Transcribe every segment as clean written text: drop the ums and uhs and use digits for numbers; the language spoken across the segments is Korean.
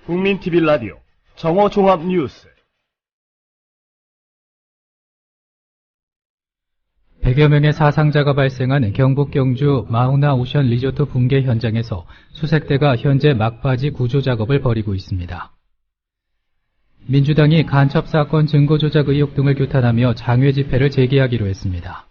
국민TV 라디오 정오종합뉴스 100여 명의 사상자가 발생한 경북 경주 마우나 오션 리조트 붕괴 현장에서 수색대가 현재 막바지 구조 작업을 벌이고 있습니다. 민주당이 간첩사건 증거 조작 의혹 등을 규탄하며 장외 집회를 재개하기로 했습니다.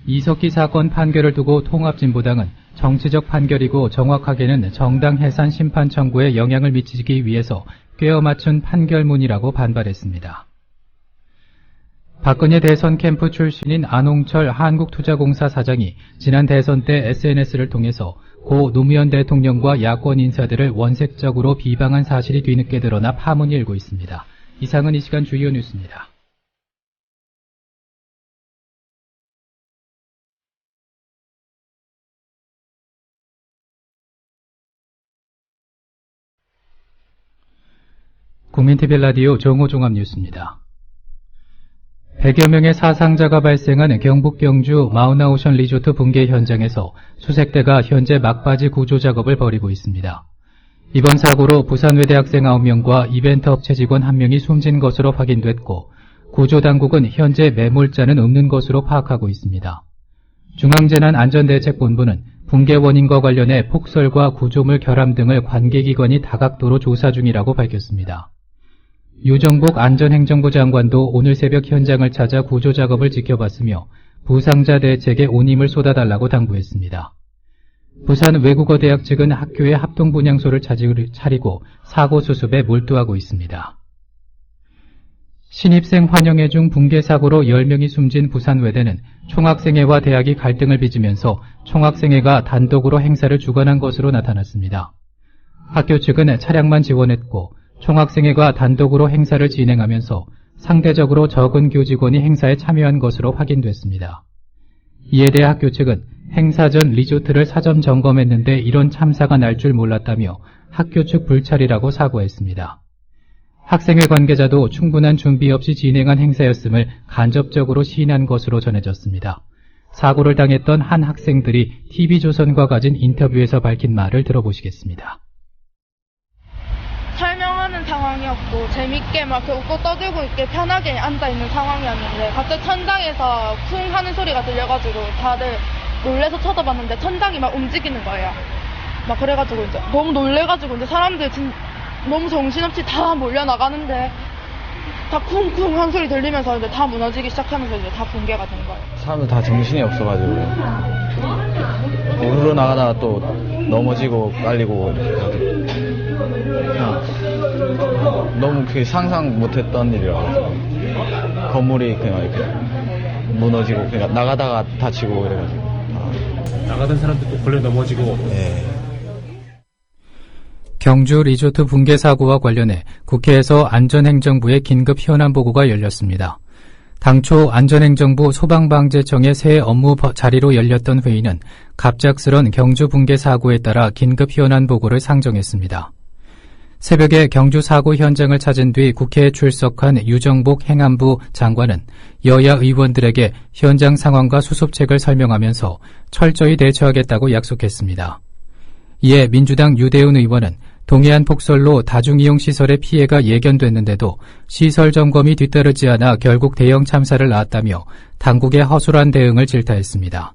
이석기 사건 판결을 두고 통합진보당은 정치적 판결이고 정확하게는 정당 해산 심판 청구에 영향을 미치기 위해서 꿰어 맞춘 판결문이라고 반발했습니다. 박근혜 대선 캠프 출신인 안홍철 한국투자공사 사장이 지난 대선 때 SNS를 통해서 고 노무현 대통령과 야권 인사들을 원색적으로 비방한 사실이 뒤늦게 드러나 파문이 일고 있습니다. 이상은 이 시간 주요 뉴스입니다. 국민TV 라디오 정오종합뉴스입니다. 100여 명의 사상자가 발생한 경북 경주 마우나 오션 리조트 붕괴 현장에서 수색대가 현재 막바지 구조 작업을 벌이고 있습니다. 이번 사고로 부산외대 학생 9명과 이벤트 업체 직원 1명이 숨진 것으로 확인됐고 구조당국은 현재 매몰자는 없는 것으로 파악하고 있습니다. 중앙재난안전대책본부는 붕괴 원인과 관련해 폭설과 구조물 결함 등을 관계기관이 다각도로 조사 중이라고 밝혔습니다. 유정복 안전행정부 장관도 오늘 새벽 현장을 찾아 구조작업을 지켜봤으며 부상자 대책에 온 힘을 쏟아달라고 당부했습니다. 부산 외국어대학 측은 학교에 합동분향소를 차리고 사고 수습에 몰두하고 있습니다. 신입생 환영회 중 붕괴 사고로 10명이 숨진 부산외대는 총학생회와 대학이 갈등을 빚으면서 총학생회가 단독으로 행사를 주관한 것으로 나타났습니다. 학교 측은 차량만 지원했고 총학생회가 단독으로 행사를 진행하면서 상대적으로 적은 교직원이 행사에 참여한 것으로 확인됐습니다. 이에 대해 학교 측은 행사 전 리조트를 사전 점검했는데 이런 참사가 날 줄 몰랐다며 학교 측 불찰이라고 사과했습니다. 학생회 관계자도 충분한 준비 없이 진행한 행사였음을 간접적으로 시인한 것으로 전해졌습니다. 사고를 당했던 한 학생들이 TV조선과 가진 인터뷰에서 밝힌 말을 들어보시겠습니다. 설명하는 상황이었고 재밌게 막 이렇게 웃고 떠들고 있게 편하게 앉아있는 상황이었는데 갑자기 천장에서 쿵 하는 소리가 들려가지고 다들 놀래서 쳐다봤는데 천장이 막 움직이는 거예요. 막 그래가지고 이제 너무 놀래가지고 이제 사람들 너무 정신없이 다 몰려나가는데 다 쿵쿵 한 소리 들리면서 이제 다 무너지기 시작하면서 이제 다 붕괴가 된 거예요. 사람들 다 정신이 없어가지고 우르르 나가다가 또 넘어지고 깔리고 그냥 너무 상상 못했던 일이라서 건물이 그냥 이렇게 무너지고 그냥 나가다가 다치고 이래가지고 나가던 사람들 또 걸려 넘어지고. 네. 경주 리조트 붕괴 사고와 관련해 국회에서 안전행정부의 긴급 현안 보고가 열렸습니다. 당초 안전행정부 소방방재청의 새 업무 자리로 열렸던 회의는 갑작스런 경주 붕괴 사고에 따라 긴급 현안 보고를 상정했습니다. 새벽에 경주 사고 현장을 찾은 뒤 국회에 출석한 유정복 행안부 장관은 여야 의원들에게 현장 상황과 수습책을 설명하면서 철저히 대처하겠다고 약속했습니다. 이에 민주당 유대훈 의원은 동해안 폭설로 다중이용시설의 피해가 예견됐는데도 시설 점검이 뒤따르지 않아 결국 대형 참사를 낳았다며 당국의 허술한 대응을 질타했습니다.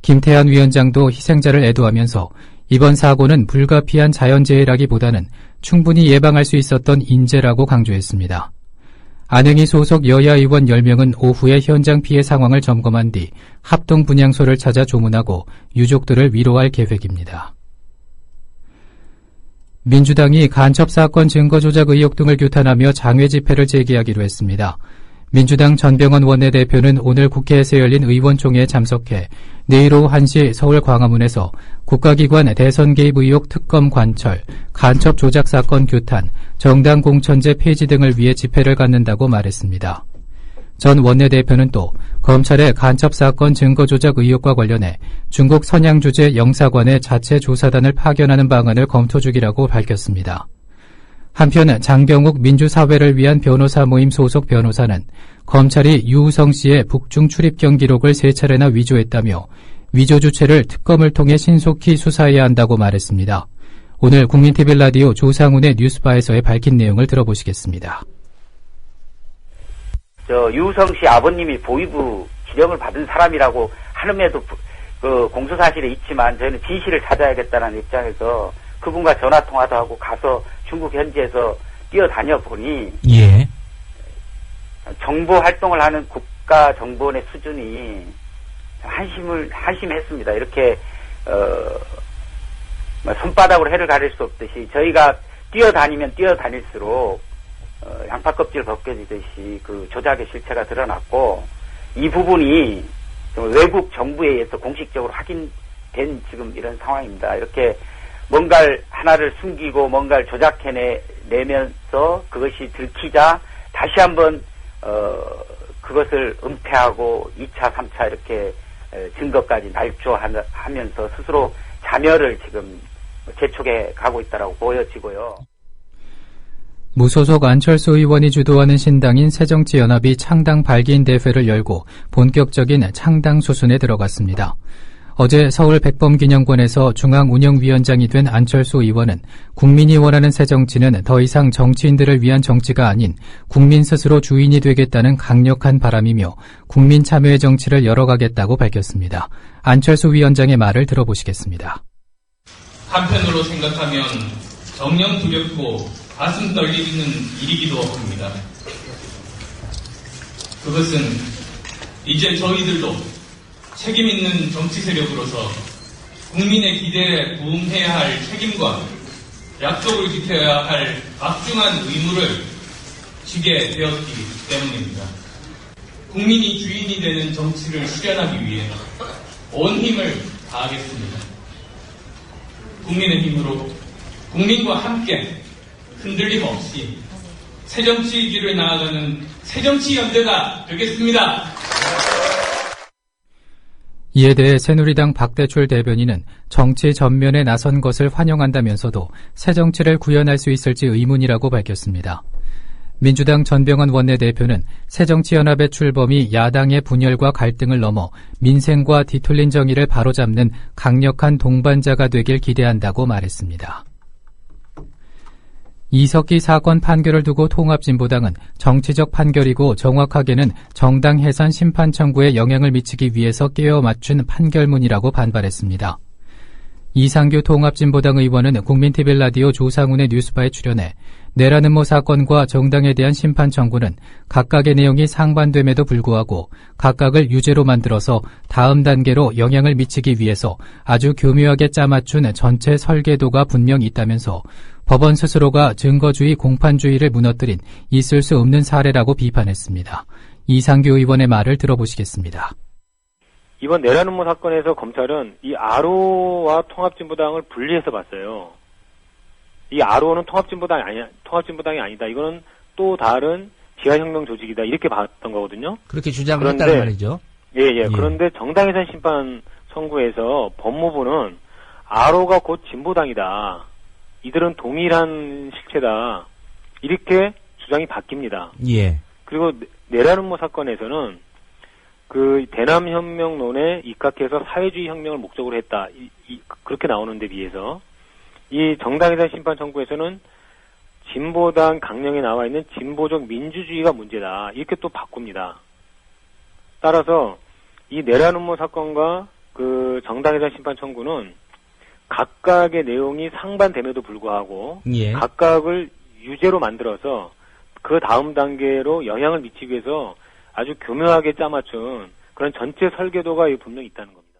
김태한 위원장도 희생자를 애도하면서 이번 사고는 불가피한 자연재해라기보다는 충분히 예방할 수 있었던 인재라고 강조했습니다. 안행이 소속 여야 의원 10명은 오후에 현장 피해 상황을 점검한 뒤 합동 분향소를 찾아 조문하고 유족들을 위로할 계획입니다. 민주당이 간첩사건 증거 조작 의혹 등을 규탄하며 장외 집회를 재개하기로 했습니다. 민주당 전병헌 원내대표는 오늘 국회에서 열린 의원총회에 참석해 내일 오후 1시 서울 광화문에서 국가기관 대선 개입 의혹 특검 관철, 간첩 조작 사건 규탄, 정당 공천제 폐지 등을 위해 집회를 갖는다고 말했습니다. 전 원내대표는 또 검찰의 간첩사건 증거 조작 의혹과 관련해 중국 선양주재 영사관의 자체 조사단을 파견하는 방안을 검토 중이라고 밝혔습니다. 한편 장경욱 민주사회를 위한 변호사 모임 소속 변호사는 검찰이 유우성 씨의 북중 출입경 기록을 3차례나 위조했다며 위조 주체를 특검을 통해 신속히 수사해야 한다고 말했습니다. 오늘 국민TV 라디오 조상훈의 뉴스바에서의 밝힌 내용을 들어보시겠습니다. 유우성 씨 아버님이 보위부 지령을 받은 사람이라고 하는데도 그 공소사실에 있지만 저희는 진실을 찾아야겠다는 입장에서 그분과 전화통화도 하고 가서 중국 현지에서 뛰어다녀 보니 예. 정보 활동을 하는 국가정보원의 수준이 한심했습니다. 이렇게 손바닥으로 해를 가릴 수 없듯이 저희가 뛰어다니면 뛰어다닐수록 양파껍질 벗겨지듯이 그 조작의 실체가 드러났고 이 부분이 외국 정부에 의해서 공식적으로 확인된 지금 이런 상황입니다. 이렇게 뭔가를 하나를 숨기고 뭔가를 조작해내면서 그것이 들키자 다시 한번 그것을 은폐하고 2차, 3차 이렇게 증거까지 날조하면서 스스로 자멸을 지금 재촉해 가고 있다라고 보여지고요. 무소속 안철수 의원이 주도하는 신당인 새정치연합이 창당 발기인 대회를 열고 본격적인 창당 수순에 들어갔습니다. 어제 서울 백범기념관에서 중앙운영위원장이 된 안철수 의원은 국민이 원하는 새정치는 더 이상 정치인들을 위한 정치가 아닌 국민 스스로 주인이 되겠다는 강력한 바람이며 국민 참여의 정치를 열어가겠다고 밝혔습니다. 안철수 위원장의 말을 들어보시겠습니다. 한편으로 생각하면 정녕 두렵고 가슴 떨리는 일이기도 합니다. 그것은 이제 저희들도 책임 있는 정치 세력으로서 국민의 기대에 부응해야 할 책임과 약속을 지켜야 할 막중한 의무를 지게 되었기 때문입니다. 국민이 주인이 되는 정치를 실현하기 위해 온 힘을 다하겠습니다. 국민의 힘으로 국민과 함께 흔들림 없이 새정치 길을 나아가는 새정치연대가 되겠습니다. 이에 대해 새누리당 박대출 대변인은 정치 전면에 나선 것을 환영한다면서도 새정치를 구현할 수 있을지 의문이라고 밝혔습니다. 민주당 전병헌 원내대표는 새정치연합의 출범이 야당의 분열과 갈등을 넘어 민생과 뒤틀린 정의를 바로잡는 강력한 동반자가 되길 기대한다고 말했습니다. 이석기 사건 판결을 두고 통합진보당은 정치적 판결이고 정확하게는 정당 해산 심판 청구에 영향을 미치기 위해서 끼워 맞춘 판결문이라고 반발했습니다. 이상규 통합진보당 의원은 국민TV 라디오 조상훈의 뉴스바에 출연해 내란음모 사건과 정당에 대한 심판 청구는 각각의 내용이 상반됨에도 불구하고 각각을 유죄로 만들어서 다음 단계로 영향을 미치기 위해서 아주 교묘하게 짜맞춘 전체 설계도가 분명히 있다면서 법원 스스로가 증거주의 공판주의를 무너뜨린 있을 수 없는 사례라고 비판했습니다. 이상규 의원의 말을 들어보시겠습니다. 이번 내란음모 사건에서 검찰은 이 아로와 통합진보당을 분리해서 봤어요. 이 아로는 통합진보당이 아니다. 이거는 또 다른 지하혁명 조직이다. 이렇게 봤던 거거든요. 그렇게 주장을 했다는 말이죠. 예. 그런데 정당해산 심판 청구에서 법무부는 아로가 곧 진보당이다. 이들은 동일한 실체다. 이렇게 주장이 바뀝니다. 예. 그리고 내란음모 사건에서는 그 대남혁명론에 입각해서 사회주의 혁명을 목적으로 했다. 그렇게 나오는 데 비해서 이 정당해산 심판 청구에서는 진보당 강령에 나와 있는 진보적 민주주의가 문제다. 이렇게 또 바꿉니다. 따라서 이 내란음모 사건과 그 정당해산 심판 청구는 각각의 내용이 상반됨에도 불구하고 예. 각각을 유죄로 만들어서 그 다음 단계로 영향을 미치기 위해서 아주 교묘하게 짜맞춘 그런 전체 설계도가 분명히 있다는 겁니다.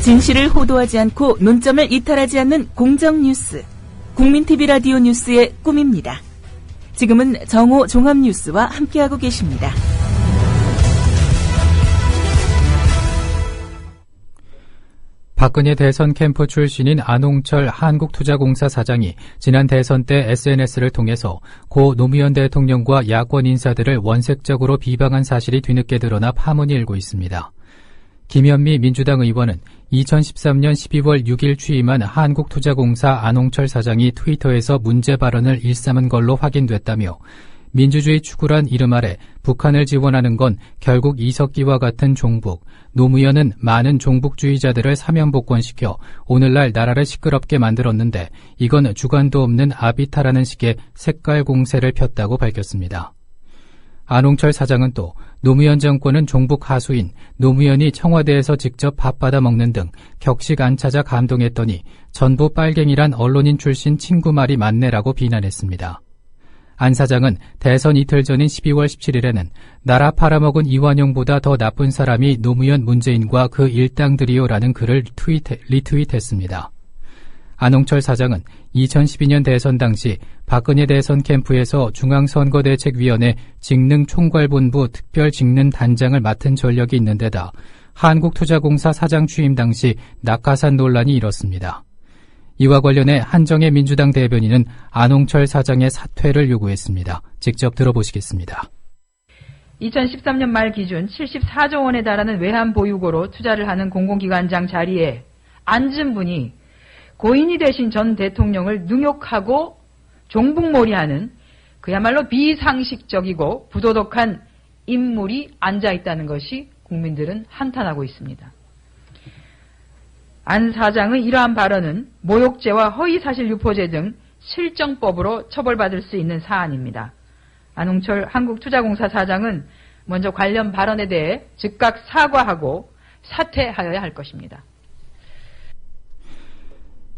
진실을 호도하지 않고 논점을 이탈하지 않는 공정 뉴스. 국민TV 라디오 뉴스의 꿈입니다. 지금은 정오 종합뉴스와 함께하고 계십니다. 박근혜 대선 캠프 출신인 안홍철 한국투자공사 사장이 지난 대선 때 SNS를 통해서 고 노무현 대통령과 야권 인사들을 원색적으로 비방한 사실이 뒤늦게 드러나 파문이 일고 있습니다. 김현미 민주당 의원은 2013년 12월 6일 취임한 한국투자공사 안홍철 사장이 트위터에서 문제 발언을 일삼은 걸로 확인됐다며 민주주의 추구란 이름 아래 북한을 지원하는 건 결국 이석기와 같은 종북, 노무현은 많은 종북주의자들을 사면복권시켜 오늘날 나라를 시끄럽게 만들었는데 이건 주관도 없는 아비타라는 식의 색깔 공세를 폈다고 밝혔습니다. 안홍철 사장은 또 노무현 정권은 종북 하수인, 노무현이 청와대에서 직접 밥 받아 먹는 등 격식 안 찾아 감동했더니 전부 빨갱이란 언론인 출신 친구 말이 맞네라고 비난했습니다. 안 사장은 대선 이틀 전인 12월 17일에는 나라 팔아먹은 이완용보다 더 나쁜 사람이 노무현 문재인과 그 일당들이요라는 글을 리트윗했습니다. 안홍철 사장은 2012년 대선 당시 박근혜 대선 캠프에서 중앙선거대책위원회 직능총괄본부 특별직능단장을 맡은 전력이 있는 데다 한국투자공사 사장 취임 당시 낙하산 논란이 일었습니다. 이와 관련해 한정혜 민주당 대변인은 안홍철 사장의 사퇴를 요구했습니다. 직접 들어보시겠습니다. 2013년 말 기준 74조 원에 달하는 외환 보유고로 투자를 하는 공공기관장 자리에 앉은 분이 고인이 되신 전 대통령을 능욕하고 종북몰이하는 그야말로 비상식적이고 부도덕한 인물이 앉아있다는 것이 국민들은 한탄하고 있습니다. 안 사장의 이러한 발언은 모욕죄와 허위사실 유포죄 등 실정법으로 처벌받을 수 있는 사안입니다. 안홍철 한국투자공사 사장은 먼저 관련 발언에 대해 즉각 사과하고 사퇴하여야 할 것입니다.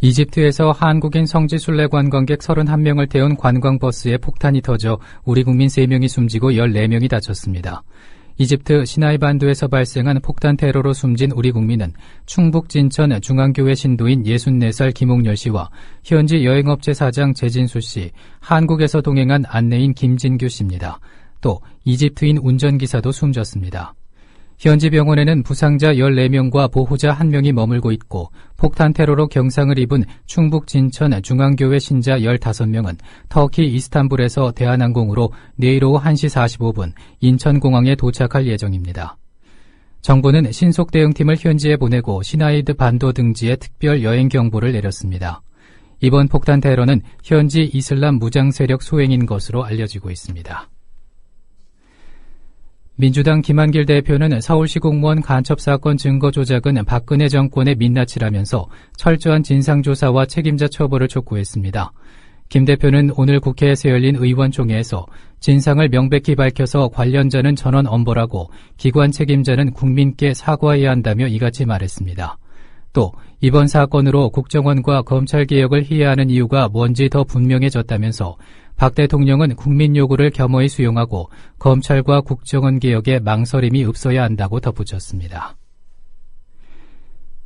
이집트에서 한국인 성지순례 관광객 31명을 태운 관광버스에 폭탄이 터져 우리 국민 3명이 숨지고 14명이 다쳤습니다. 이집트 시나이 반도에서 발생한 폭탄 테러로 숨진 우리 국민은 충북 진천 중앙교회 신도인 64살 김옥열 씨와 현지 여행업체 사장 재진수 씨, 한국에서 동행한 안내인 김진규 씨입니다. 또 이집트인 운전기사도 숨졌습니다. 현지 병원에는 부상자 14명과 보호자 1명이 머물고 있고 폭탄 테러로 경상을 입은 충북 진천 중앙교회 신자 15명은 터키 이스탄불에서 대한항공으로 내일 오후 1시 45분 인천공항에 도착할 예정입니다. 정부는 신속 대응팀을 현지에 보내고 시나이드 반도 등지에 특별 여행 경보를 내렸습니다. 이번 폭탄 테러는 현지 이슬람 무장 세력 소행인 것으로 알려지고 있습니다. 민주당 김한길 대표는 서울시 공무원 간첩사건 증거 조작은 박근혜 정권의 민낯이라면서 철저한 진상조사와 책임자 처벌을 촉구했습니다. 김 대표는 오늘 국회에서 열린 의원총회에서 진상을 명백히 밝혀서 관련자는 전원 엄벌하고 기관 책임자는 국민께 사과해야 한다며 이같이 말했습니다. 또 이번 사건으로 국정원과 검찰개혁을 희애하는 이유가 뭔지 더 분명해졌다면서 박 대통령은 국민 요구를 겸허히 수용하고 검찰과 국정원 개혁에 망설임이 없어야 한다고 덧붙였습니다.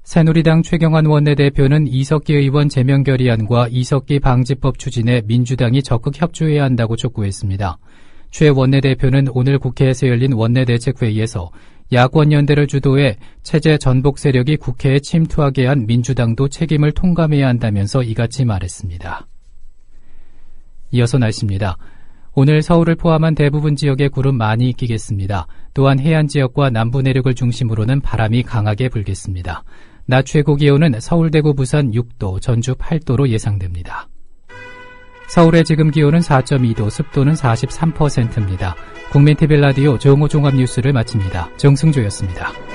새누리당 최경환 원내대표는 이석기 의원 제명 결의안과 이석기 방지법 추진에 민주당이 적극 협조해야 한다고 촉구했습니다. 최 원내대표는 오늘 국회에서 열린 원내대책회의에서 야권 연대를 주도해 체제 전복 세력이 국회에 침투하게 한 민주당도 책임을 통감해야 한다면서 이같이 말했습니다. 이어서 날씨입니다. 오늘 서울을 포함한 대부분 지역에 구름 많이 끼겠습니다. 또한 해안 지역과 남부 내륙을 중심으로는 바람이 강하게 불겠습니다. 낮 최고 기온은 서울, 대구, 부산 6도, 전주 8도로 예상됩니다. 서울의 지금 기온은 4.2도, 습도는 43%입니다. 국민TV 라디오 정오 종합뉴스를 마칩니다. 정승조였습니다.